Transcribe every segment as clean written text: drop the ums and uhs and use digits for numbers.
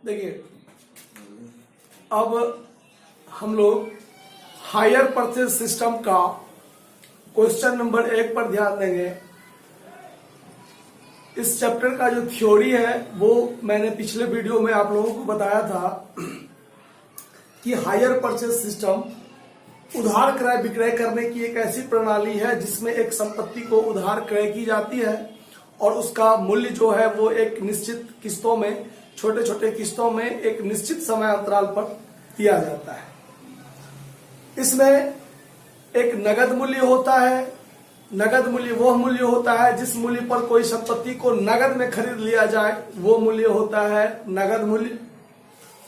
देखिए, अब हम लोग हायर परचेज सिस्टम का क्वेश्चन नंबर 1 पर ध्यान देंगे। इस चैप्टर का जो थ्योरी है वो मैंने पिछले वीडियो में आप लोगों को बताया था कि हायर परचेज सिस्टम उधार क्रय विक्रय करने की एक ऐसी प्रणाली है जिसमें एक संपत्ति को उधार क्रय की जाती है और उसका मूल्य जो है वो एक निश्चित किस्तों में, छोटे छोटे किस्तों में एक निश्चित समय अंतराल पर दिया जाता है। इसमें एक नगद मूल्य होता है। नगद मूल्य वह मूल्य होता है जिस मूल्य पर कोई संपत्ति को नगद में खरीद लिया जाए, वो मूल्य होता है नगद मूल्य।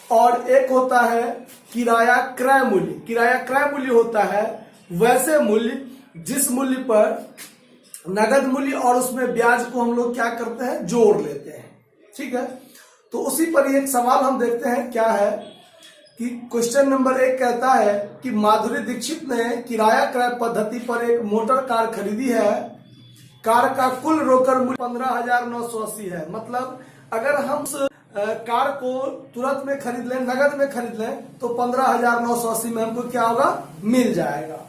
और एक होता है किराया क्रय मूल्य। किराया क्रय मूल्य होता है वैसे मूल्य जिस मूल्य पर नगद मूल्य और उसमें ब्याज को हम लोग क्या करते हैं, जोड़ लेते हैं। ठीक है, तो उसी पर एक सवाल हम देखते हैं क्या है कि क्वेश्चन नंबर 1 कहता है कि माधुरी दीक्षित ने किराया क्रय पद्धति पर एक मोटर कार खरीदी है। कार का कुल रोकड़ मूल्य 15,980 है। मतलब अगर हम कार को तुरंत में खरीद लें, नगद में खरीद लें, तो 15,980 में हमको क्या होगा, मिल जाएगा।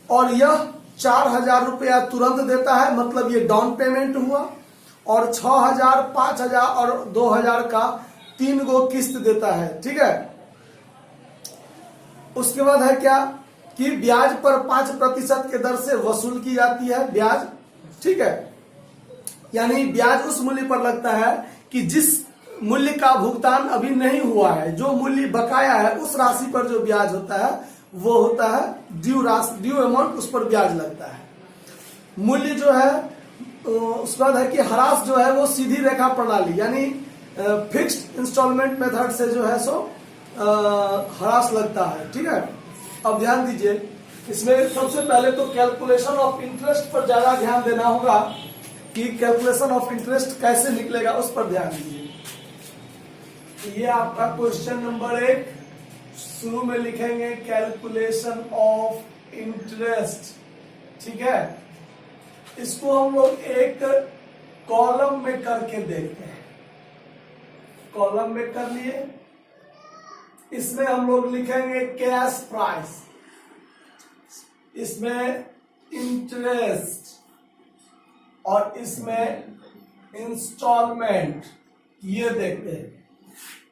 और यह 4,000 रुपया तुरंत देता है, मतलब ये डाउन पेमेंट हुआ। और 6,000, 5,000 और 2,000 का 3 गो किस्त देता है। ठीक है, उसके बाद है क्या कि ब्याज पर 5% के दर से वसूल की जाती है ब्याज। ठीक है, यानी ब्याज उस मूल्य पर लगता है कि जिस मूल्य का भुगतान अभी नहीं हुआ है, जो मूल्य बकाया है उस राशि पर जो ब्याज होता है वो होता है ड्यू राशि, ड्यू अमाउंट, उस पर ब्याज लगता है। मूल्य जो है उसके बाद है कि ह्रास जो है वो सीधी रेखा प्रणाली यानी फिक्स्ड इंस्टॉलमेंट मेथड से जो है सो ह्रास लगता है। ठीक है, अब ध्यान दीजिए, इसमें सबसे पहले तो कैलकुलेशन ऑफ इंटरेस्ट पर ज्यादा ध्यान देना होगा कि कैलकुलेशन ऑफ इंटरेस्ट कैसे निकलेगा, उस पर ध्यान दीजिए। ये आपका क्वेश्चन नंबर 1 शुरू में लिखेंगे कैलकुलेशन ऑफ इंटरेस्ट। ठीक है, इसको हम लोग एक कॉलम में करके देखते हैं। कॉलम में कर लिए, इसमें हम लोग लिखेंगे कैश प्राइस, इसमें इंटरेस्ट और इसमें इंस्टॉलमेंट। ये देखते हैं,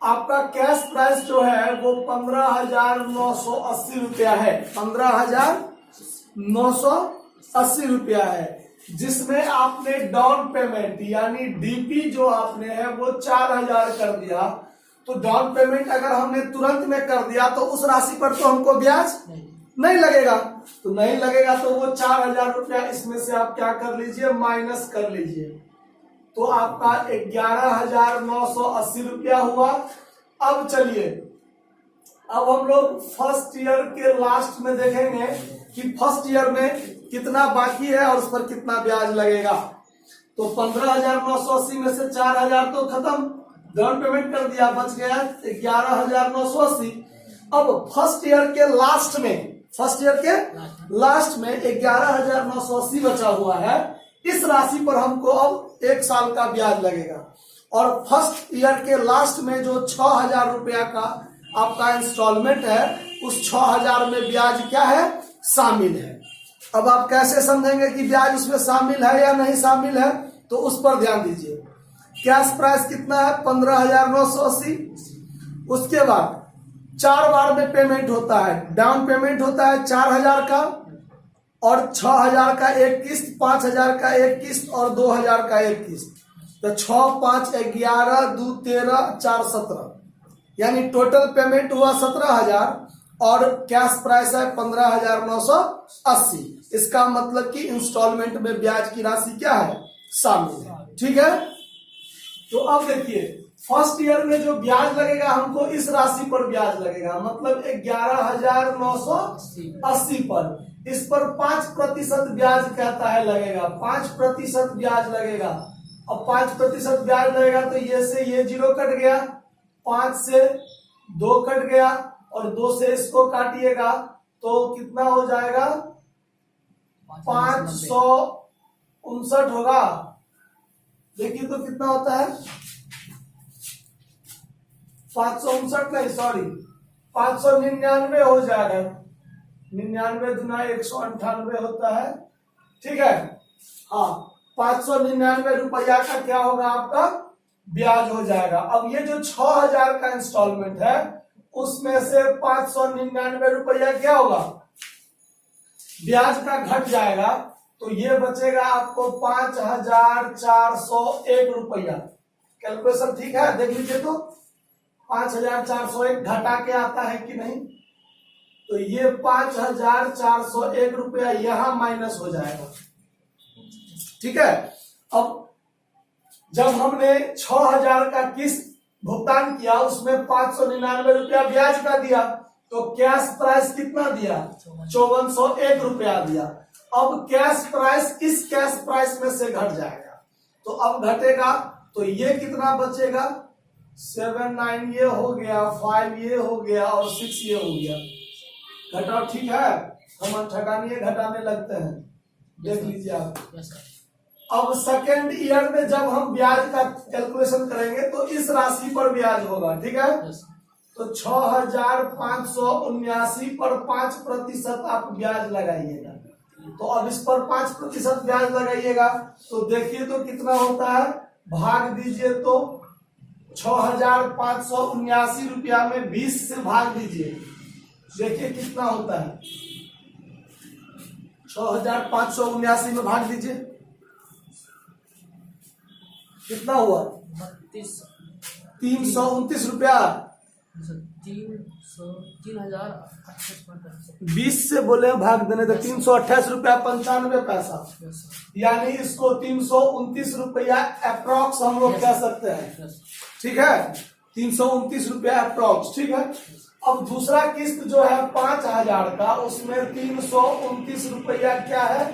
आपका कैश प्राइस जो है वो 15,980 रुपया है। 15,980 रुपया है, जिसमें आपने डाउन पेमेंट यानी डीपी जो आपने है वो 4,000 कर दिया। तो डाउन पेमेंट अगर हमने तुरंत में कर दिया तो उस राशि पर तो हमको ब्याज नहीं लगेगा। तो नहीं लगेगा तो वो 4,000 रुपया इसमें से आप क्या कर लीजिए, माइनस कर लीजिए। तो आपका 11,980 रुपया हुआ। अब चलिए, अब हम लोग फर्स्ट ईयर के लास्ट में देखेंगे कि फर्स्ट ईयर में कितना बाकी है और उस पर कितना ब्याज लगेगा। तो 15,980 में से 4,000 तो खत्म, डाउन पेमेंट कर दिया, बच गया 11,980। अब फर्स्ट ईयर के लास्ट में 11,980 बचा हुआ है। इस राशि पर हमको अब 1 साल का ब्याज लगेगा। और फर्स्ट ईयर के लास्ट में जो 6,000 रुपया का आपका इंस्टॉलमेंट है, उस 6,000 में ब्याज क्या है, शामिल है। अब आप कैसे समझेंगे कि ब्याज उसमें शामिल है या नहीं शामिल है, तो उस पर ध्यान दीजिए। कैश प्राइस कितना है, 15,980। उसके बाद 4 बार में पेमेंट होता है। डाउन पेमेंट होता है 4,000 का और 6,000 का एक किस्त, 5,000 का एक किस्त और 2,000 का एक किस्त। तो 6, 5, 11, 2, 13, 4, 17, यानी टोटल पेमेंट हुआ 17,000 और कैश प्राइस है 15,980। इसका मतलब कि इंस्टॉलमेंट में ब्याज की राशि क्या है, शामिल है। ठीक है, तो अब देखिए, फर्स्ट ईयर में जो ब्याज लगेगा हमको इस राशि पर ब्याज लगेगा, मतलब 11,980 पर। इस पर 5% ब्याज कहता है लगेगा, 5% ब्याज लगेगा। अब 5% ब्याज लगेगा तो ये से ये 0 कट गया, 5 से 2 कट गया और 2 से इसको काटिएगा तो कितना हो जाएगा, 559 होगा। देखिए तो कितना होता है, 559 नहीं, सॉरी 599 हो जाएगा। 99 दुना 198 होता है, ठीक है। हाँ, 599 रुपया का क्या होगा आपका ब्याज हो जाएगा। अब ये जो 6000 का इंस्टॉलमेंट है उसमें से 599 रुपया क्या होगा ब्याज का घट जाएगा, तो ये बचेगा आपको 5401 रुपया। कैलकुलेशन ठीक है, देख लीजिए तो 5401 घटा के आता है कि नहीं, तो ये 5401 रुपया यहां माइनस हो जाएगा, ठीक है। अब जब हमने 6000 का किस्त भुगतान किया उसमें 599 रुपया ब्याज का दिया, तो कैश प्राइस कितना दिया 5401 रुपया दिया। अब कैश प्राइस इस कैश प्राइस में से घट जाएगा, तो अब घटेगा तो ये कितना बचेगा 79 ये हो गया, 5 ये हो गया और 6 ये हो गया। घटाओ ठीक है, हम ठकानिए घटाने लगते हैं, देख लीजिए आप। अब सेकेंड ईयर में जब हम ब्याज का कैलकुलेशन करेंगे तो इस राशि पर ब्याज होगा, ठीक है। तो 6579 पर 5% आप ब्याज लगाइएगा, तो अब इस पर 5% ब्याज लगाइएगा, तो देखिए तो कितना होता है, भाग दीजिए तो 6579 रुपया में 20 से भाग दीजिए, देखिए कितना होता है। 6579 में भाग दीजिए, कितना हुआ 329 रुपया। 20 से बोले भाग देने तो 328 रुपया 95 पैसा, यानी इसको 329 रुपया अप्रॉक्स हम लोग कह सकते हैं, ठीक है। 329 रुपया अप्रॉक्स, ठीक है। अब दूसरा किस्त जो है 5000 का, उसमें 329 रुपया क्या है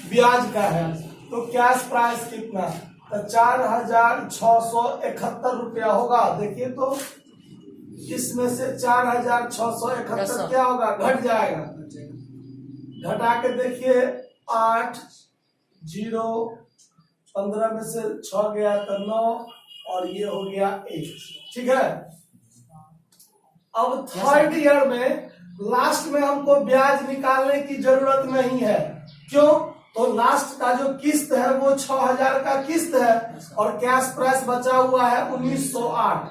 ब्याज का है, तो कैश प्राइस कितना तो 4671 रुपया होगा। देखिए तो इसमें से 4671 क्या होगा घट जाएगा, घटा के देखिए 8 0 15 में से 6 गया तो 9 और ये हो गया 1, ठीक है। अब थर्ड ईयर में लास्ट में हमको ब्याज निकालने की जरूरत नहीं है, क्यों, तो लास्ट का जो किस्त है वो 6000 का किस्त है और कैश प्राइस बचा हुआ है 1908,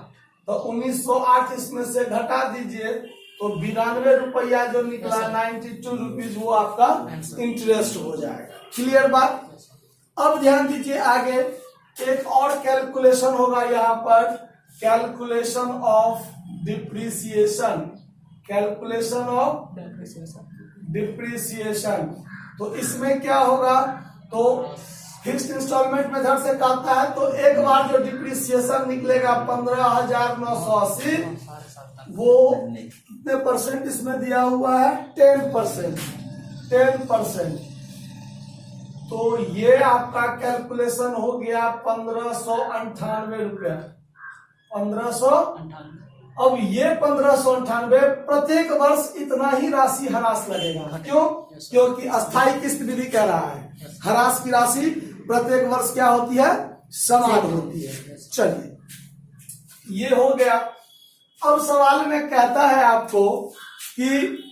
तो 1908 इसमें से घटा दीजिए तो 92 रुपया जो निकला 92 रुपीज वो आपका इंटरेस्ट हो जाएगा। क्लियर बात। अब ध्यान दीजिए आगे एक और कैलकुलेशन होगा यहाँ पर, calculation of depreciation, calculation of depreciation. तो इसमें क्या होगा, तो फिक्स्ड इंस्टॉलमेंट मेथड से काटता है तो एक बार जो डिप्रिसिएशन निकलेगा 15,980, वो कितने परसेंट इसमें दिया हुआ है 10%, 10%। तो ये आपका कैलकुलेशन हो गया 1598 रुपया, 1598। अब ये 1598 प्रत्येक वर्ष इतना ही राशि ह्रास लगेगा, क्यों, क्योंकि अस्थायी किस्त विधि कह रहा है, ह्रास की राशि प्रत्येक वर्ष क्या होती है समान होती है। चलिए ये हो गया। अब सवाल में कहता है आपको कि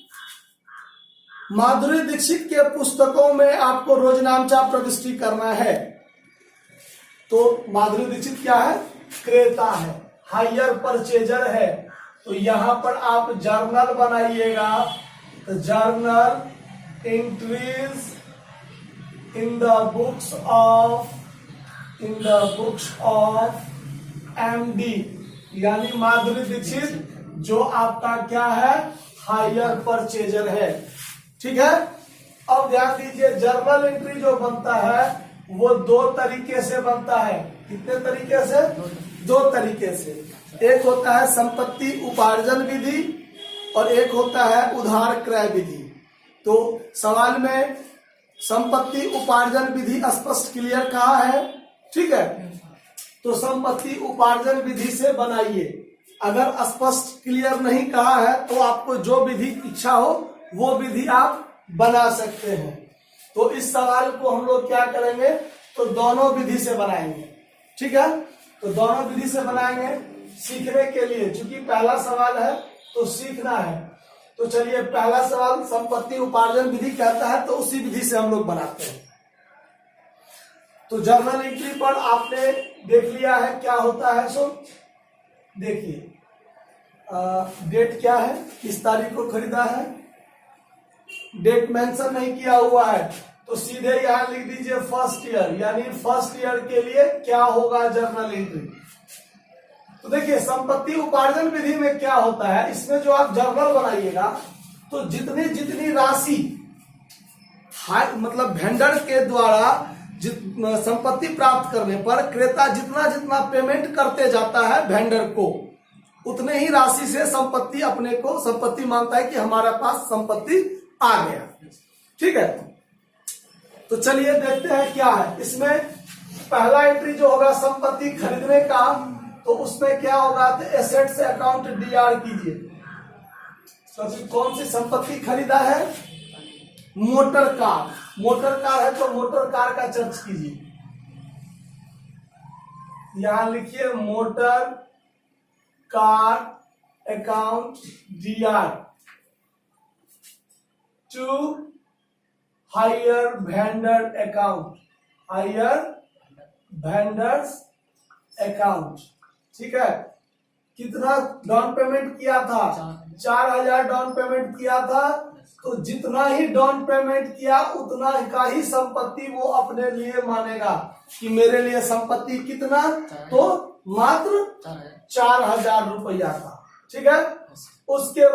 माधुरी दीक्षित के पुस्तकों में आपको रोजनामचा प्रविष्टि करना है, तो माधुरी दीक्षित क्या है क्रेता है, हायर परचेजर है, तो यहां पर आप जर्नल बनाइएगा, तो journal entries in the books of MD, यानी माधुरी दीक्षित जो आपका क्या है हायर परचेजर है, ठीक है। अब ध्यान दीजिए जर्नल एंट्री जो बनता है वो 2 तरीके से बनता है, कितने तरीके से 2 तरीके से, एक होता है संपत्ति उपार्जन विधि और एक होता है उधार क्रय विधि। तो सवाल में संपत्ति उपार्जन विधि स्पष्ट क्लियर कहा है, ठीक है, तो संपत्ति उपार्जन विधि से बनाइए। अगर स्पष्ट क्लियर नहीं कहा है तो आपको जो विधि इच्छा हो वो विधि आप बना सकते हैं। तो इस सवाल को हम लोग क्या करेंगे, तो दोनों विधि से बनाएंगे, ठीक है। तो दोनों विधि से बनाएंगे, सीखने के लिए, क्योंकि पहला सवाल है तो सीखना है। तो चलिए पहला सवाल संपत्ति उपार्जन विधि कहता है, तो उसी विधि से हम लोग बनाते हैं। तो जर्नल एंट्री पर आपने देख लिया है क्या होता है। सो देखिए डेट क्या है, किस तारीख को खरीदा है, डेट मेंशन नहीं किया हुआ है तो सीधे यहां लिख दीजिए फर्स्ट ईयर, यानी फर्स्ट ईयर के लिए क्या होगा जर्नल एंट्री। तो देखिए संपत्ति उपार्जन विधि में क्या होता है, इसमें जो आप जर्नल बनाइएगा तो जितनी जितनी राशि मतलब वेंडर के द्वारा संपत्ति प्राप्त करने पर क्रेता जितना जितना पेमेंट करते जाता है वेंडर को, उतने ही राशि से संपत्ति अपने को संपत्ति मानता है कि हमारे पास संपत्ति आ गया। ठीक है, तो चलिए देखते हैं क्या है इसमें। पहला एंट्री जो होगा संपत्ति खरीदने का, तो उसमें क्या होगा, तो एसेट से अकाउंट डीआर कीजिए। तो कौन सी संपत्ति खरीदा है, मोटर कार। मोटर कार है तो मोटर कार का चर्च कीजिए, यहां लिखिए motor car account Dr to hire vendor account, hire vendors account. ठीक है, कितना डाउन पेमेंट किया था, 4,000 डाउन पेमेंट किया था। तो जितना ही डाउन पेमेंट किया उतना का ही संपत्ति वो अपने लिए मानेगा कि मेरे लिए संपत्ति कितना, तो मात्र 4,000 रुपया का। ठीक है, उसके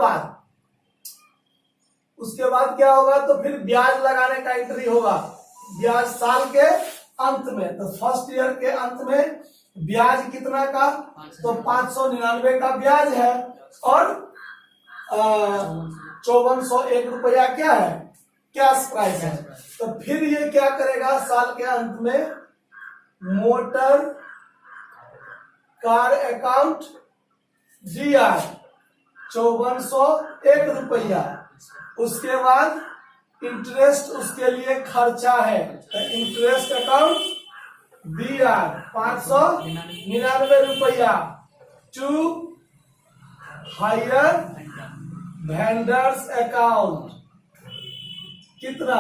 बाद क्या होगा, तो फिर ब्याज लगाने का एंट्री होगा। ब्याज साल के अंत में, तो फर्स्ट ईयर के अंत में ब्याज कितना का, तो 599 का ब्याज है और 5401 रुपया क्या है, कैश प्राइस है। तो फिर ये क्या करेगा, साल के अंत में मोटर कार अकाउंट डीआर 5401 रुपया। उसके बाद इंटरेस्ट उसके लिए खर्चा है, तो इंटरेस्ट अकाउंट डीआर 599 रुपया टू हायर वेंडर्स अकाउंट कितना,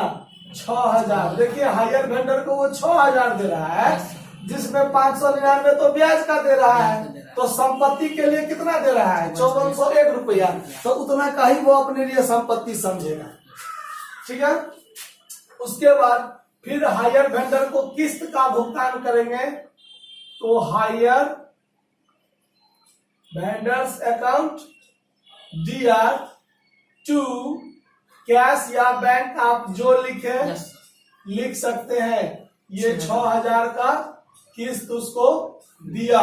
6,000। देखिए हायर वेंडर को वो 6,000 दे रहा है, जिसमें 599 तो ब्याज का दे रहा है, तो संपत्ति के लिए कितना दे रहा है, 5401 रुपया। तो उतना का ही वो अपने लिए संपत्ति समझेगा। ठीक है, उसके बाद फिर हायर वेंडर को किस्त का भुगतान करेंगे, तो hire vendors account Dr to cash या बैंक, आप जो लिखे लिख सकते हैं, ये 6,000 का किस्त उसको दिया।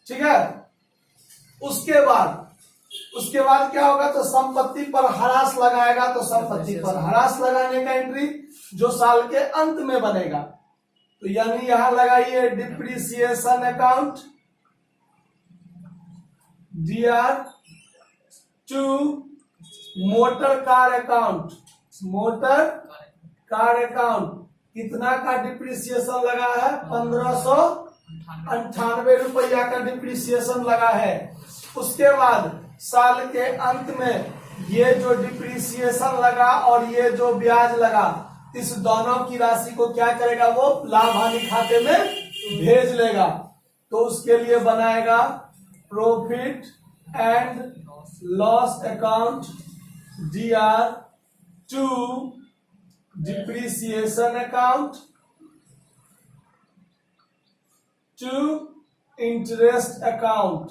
ठीक है, उसके बाद क्या होगा, तो संपत्ति पर हरास लगाएगा। तो संपत्ति पर हरास लगाने का एंट्री जो साल के अंत में बनेगा, तो यानी यहां लगाइए depreciation account Dr to motor car account. Motor car account कितना का डिप्रिसिएशन लगा है, 1598 रुपया का डिप्रिसिएशन लगा है। उसके बाद साल के अंत में ये जो डिप्रिसिएशन लगा और ये जो ब्याज लगा, इस दोनों की राशि को क्या करेगा, वो लाभ हानि खाते में भेज लेगा। तो उसके लिए बनाएगा profit and loss account Dr to depreciation account to interest account.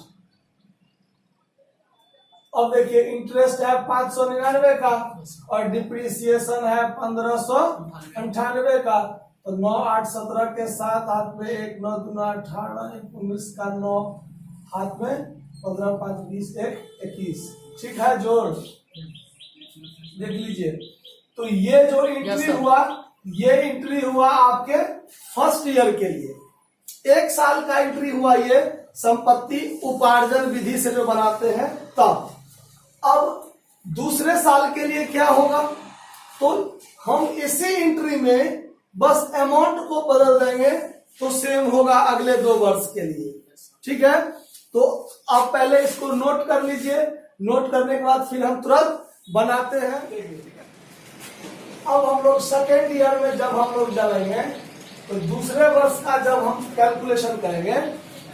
अब देखिए इंटरेस्ट है 599 का और डिप्रिसिएशन है 1598 का, तो 9 8 17 के साथ हाथ में 1 9 2 18 19 का 9 हाथ में 15 5 20 1 21। ठीक है, जोड़ देख लीजिए। तो ये जो एंट्री हुआ, ये एंट्री हुआ आपके फर्स्ट ईयर के लिए। 1 साल का एंट्री हुआ ये संपत्ति उपार्जन विधि से जो बनाते हैं तब। अब दूसरे साल के लिए क्या होगा, तो हम इसी एंट्री में बस अमाउंट को बदल देंगे तो सेम होगा अगले 2 वर्ष के लिए। ठीक है, तो तो आप पहले इसको नोट कर लीजिए, नोट करने के बाद फिर हम तुरंत बनाते हैं। अब हम लोग सेकेंड ईयर में जब हम लोग डालेंगे तो दूसरे वर्ष का जब हम कैलकुलेशन करेंगे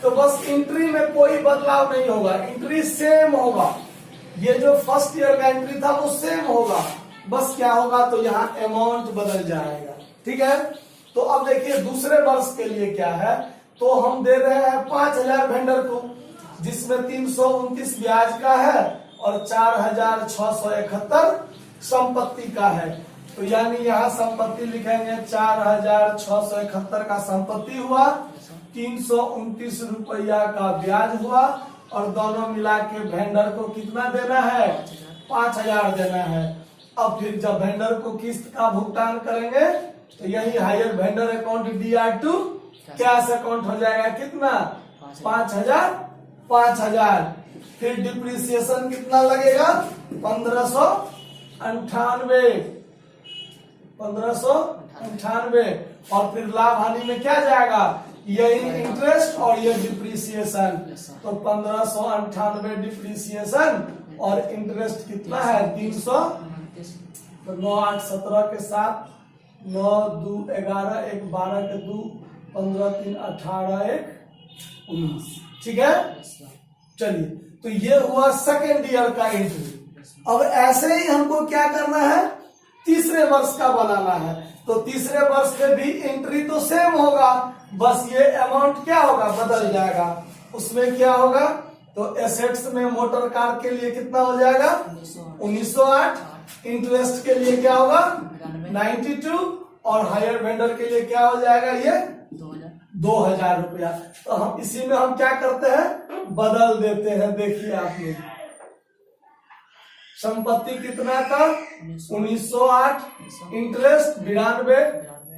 तो बस एंट्री में कोई बदलाव नहीं होगा, एंट्री सेम होगा। ये जो फर्स्ट ईयर का एंट्री था वो सेम होगा, बस क्या होगा तो यहाँ अमाउंट बदल जाएगा। ठीक है, तो अब देखिए दूसरे वर्ष के लिए क्या है, तो हम दे रहे हैं 5,000 वेंडर को, जिसमें 329 ब्याज का है और 4,671 संपत्ति का है। तो यानी यहाँ संपत्ति लिखेंगे 4,671 का संपत्ति हुआ, 329 रुपया का ब्याज हुआ और दोनों मिला के वेंडर को कितना देना है, 5,000 देना है। अब फिर जब वेंडर को किस्त का भुगतान करेंगे तो यही higher vendor account DR2 cash account हो जाएगा कितना, 5,000। फिर डिप्रिसिएशन कितना लगेगा, 1598 और फिर लाभ हानि में क्या जाएगा, यही इंटरेस्ट और ये डिप्रिसिएशन। तो 1598 डिप्रिसिएशन और इंटरेस्ट कितना है 300। तो 9 8 17 के साथ 9 2 11 1 12 के 2 15 3 18 1 19। ठीक है, चलिए तो ये हुआ सेकेंड ईयर का एंट्री। अब ऐसे ही हमको क्या करना है, तीसरे वर्ष का बनाना है। तो तीसरे वर्ष में भी एंट्री तो सेम होगा, बस ये अमाउंट क्या होगा, बदल जाएगा। उसमें क्या होगा तो एसेट्स में मोटर कार के लिए कितना हो जाएगा 1908, इंटरेस्ट के लिए क्या होगा 92 और हायर वेंडर के लिए क्या हो जाएगा ये 2,000 रुपया। तो हम इसी में हम क्या करते हैं, बदल देते हैं। देखिए आपने संपत्ति कितना था 1908, इंटरेस्ट 92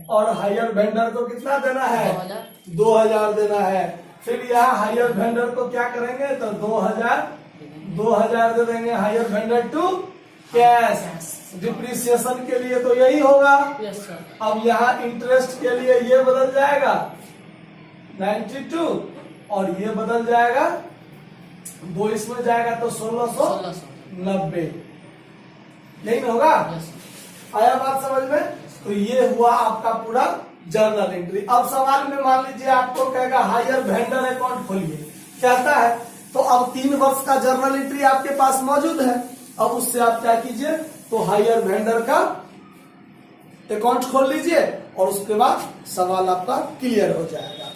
और हायर वेंडर को कितना देना है 2,000 देना है। फिर यहाँ हायर वेंडर को क्या करेंगे तो 2,000 दे देंगे hire vendor to cash. Depreciation के लिए तो यही होगा। अब यहाँ इंटरेस्ट के लिए ये बदल जाएगा 92 और ये बदल जाएगा 2 इसमें जाएगा तो 1690। यही ना होगा, आया बात समझ में। तो ये हुआ आपका पूरा जर्नल एंट्री। अब सवाल में मान लीजिए आपको कहेगा हायर वेंडर अकाउंट खोलिए, कहता है तो अब 3 वर्ष का जर्नल एंट्री आपके पास मौजूद है। अब उससे आप क्या कीजिए तो हायर वेंडर का अकाउंट खोल लीजिए और उसके बाद सवाल आपका क्लियर हो जाएगा।